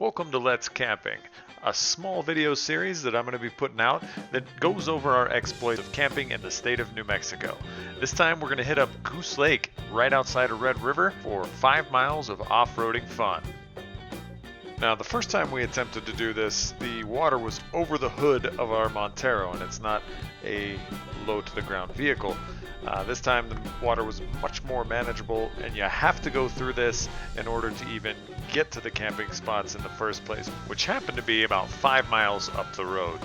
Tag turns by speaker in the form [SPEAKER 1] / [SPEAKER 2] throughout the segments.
[SPEAKER 1] Welcome to Let's Camping, a small video series that I'm going to be putting out that goes over our exploits of camping in the state of New Mexico. This time we're going to hit up Goose Lake right outside of Red River for 5 miles of off-roading fun. Now, the first time we attempted to do this, the water was over the hood of our Montero, and it's not a low-to-the-ground vehicle. This time the water was much more manageable, and you have to go through this in order to even get to the camping spots in the first place, which happened to be about 5 miles up the road.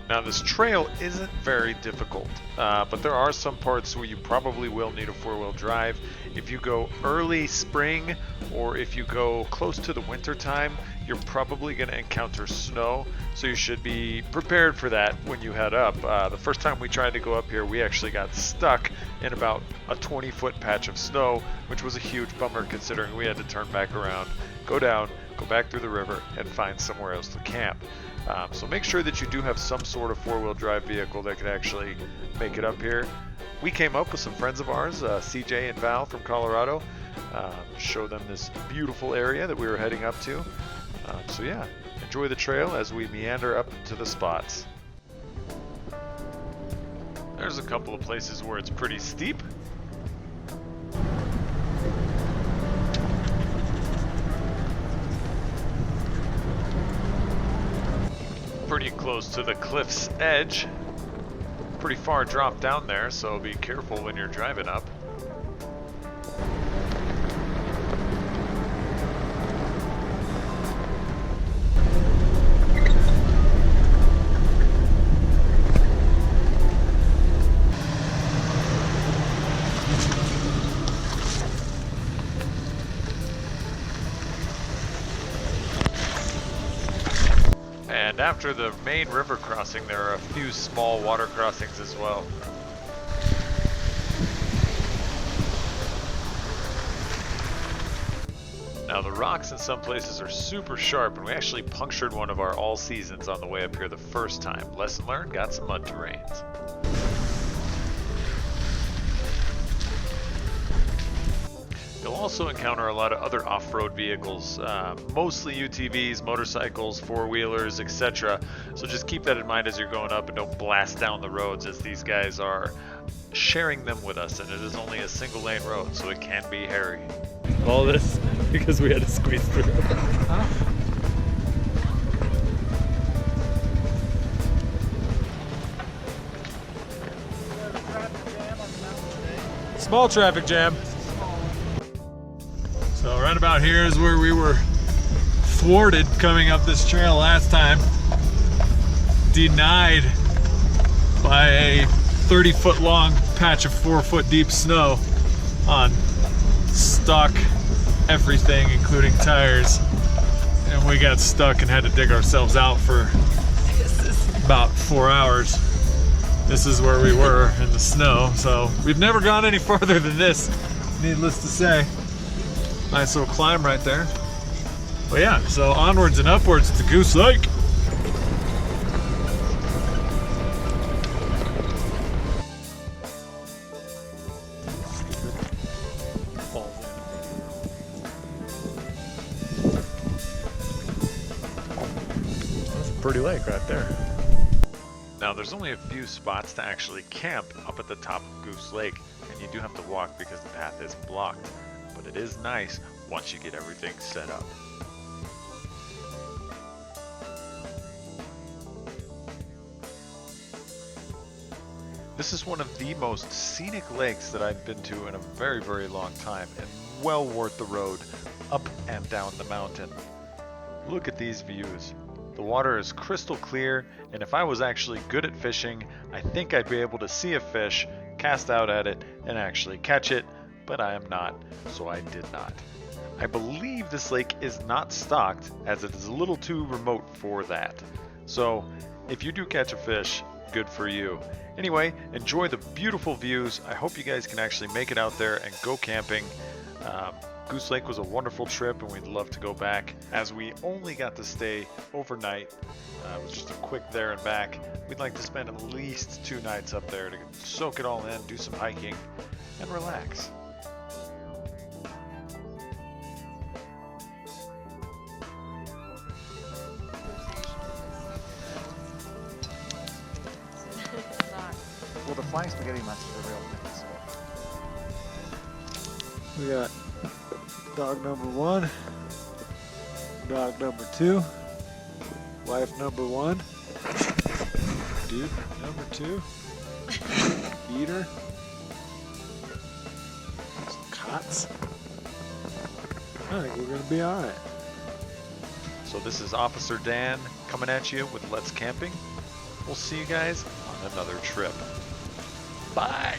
[SPEAKER 1] Now, this trail isn't very difficult, but there are some parts where you probably will need a four-wheel drive. If you go early spring or if you go close to the winter time, you're probably going to encounter snow, so you should be prepared for that when you head up. The first time we tried to go up here, we actually got stuck in about a 20-foot patch of snow, which was a huge bummer considering we had to turn back around, go down, go back through the river, and find somewhere else to camp. So make sure that you do have some sort of four-wheel drive vehicle that could actually make it up here. We came up with some friends of ours, CJ and Val from Colorado, show them this beautiful area that we were heading up to. So yeah, enjoy the trail as we meander up to the spots. There's a couple of places where it's pretty steep. Pretty close to the cliff's edge. Pretty far drop down there, so be careful when you're driving up. And after the main river crossing, there are a few small water crossings as well. Now, the rocks in some places are super sharp, and we actually punctured one of our all seasons on the way up here the first time. Lesson learned, got some mud terrains. You'll also encounter a lot of other off-road vehicles, mostly UTVs, motorcycles, four-wheelers, etc. So just keep that in mind as you're going up and don't blast down the roads, as these guys are sharing them with us, and it is only a single-lane road, so it can be hairy.
[SPEAKER 2] All this because we had to squeeze through. Small traffic jam. So right about here is where we were thwarted coming up this trail last time. Denied by a 30-foot long patch of 4-foot deep snow on stock everything, including tires. And we got stuck and had to dig ourselves out for about 4 hours. This is where we were in the snow. So we've never gone any farther than this, needless to say. Nice little climb right there. But yeah, so onwards and upwards to Goose Lake. That's a pretty lake right there.
[SPEAKER 1] Now, there's only a few spots to actually camp up at the top of Goose Lake, and you do have to walk because the path is blocked. But it is nice once you get everything set up. This is one of the most scenic lakes that I've been to in a very, very long time, and well worth the road up and down the mountain. Look at these views. The water is crystal clear, and if I was actually good at fishing, I think I'd be able to see a fish, cast out at it, and actually catch it. But I am not, so I did not. I believe this lake is not stocked, as it is a little too remote for that. So if you do catch a fish, good for you. Anyway, enjoy the beautiful views. I hope you guys can actually make it out there and go camping. Goose Lake was a wonderful trip, and we'd love to go back. As we only got to stay overnight, it was just a quick there and back. We'd like to spend at least 2 nights up there to soak it all in, do some hiking, and relax.
[SPEAKER 3] flying spaghetti monsters are real things.
[SPEAKER 2] We got dog number 1, dog number 2, wife number 1, dude number 2, eater, some cots. I think we're gonna be all right.
[SPEAKER 1] So this is Officer Dan coming at you with Let's Camping. We'll see you guys on another trip. Bye.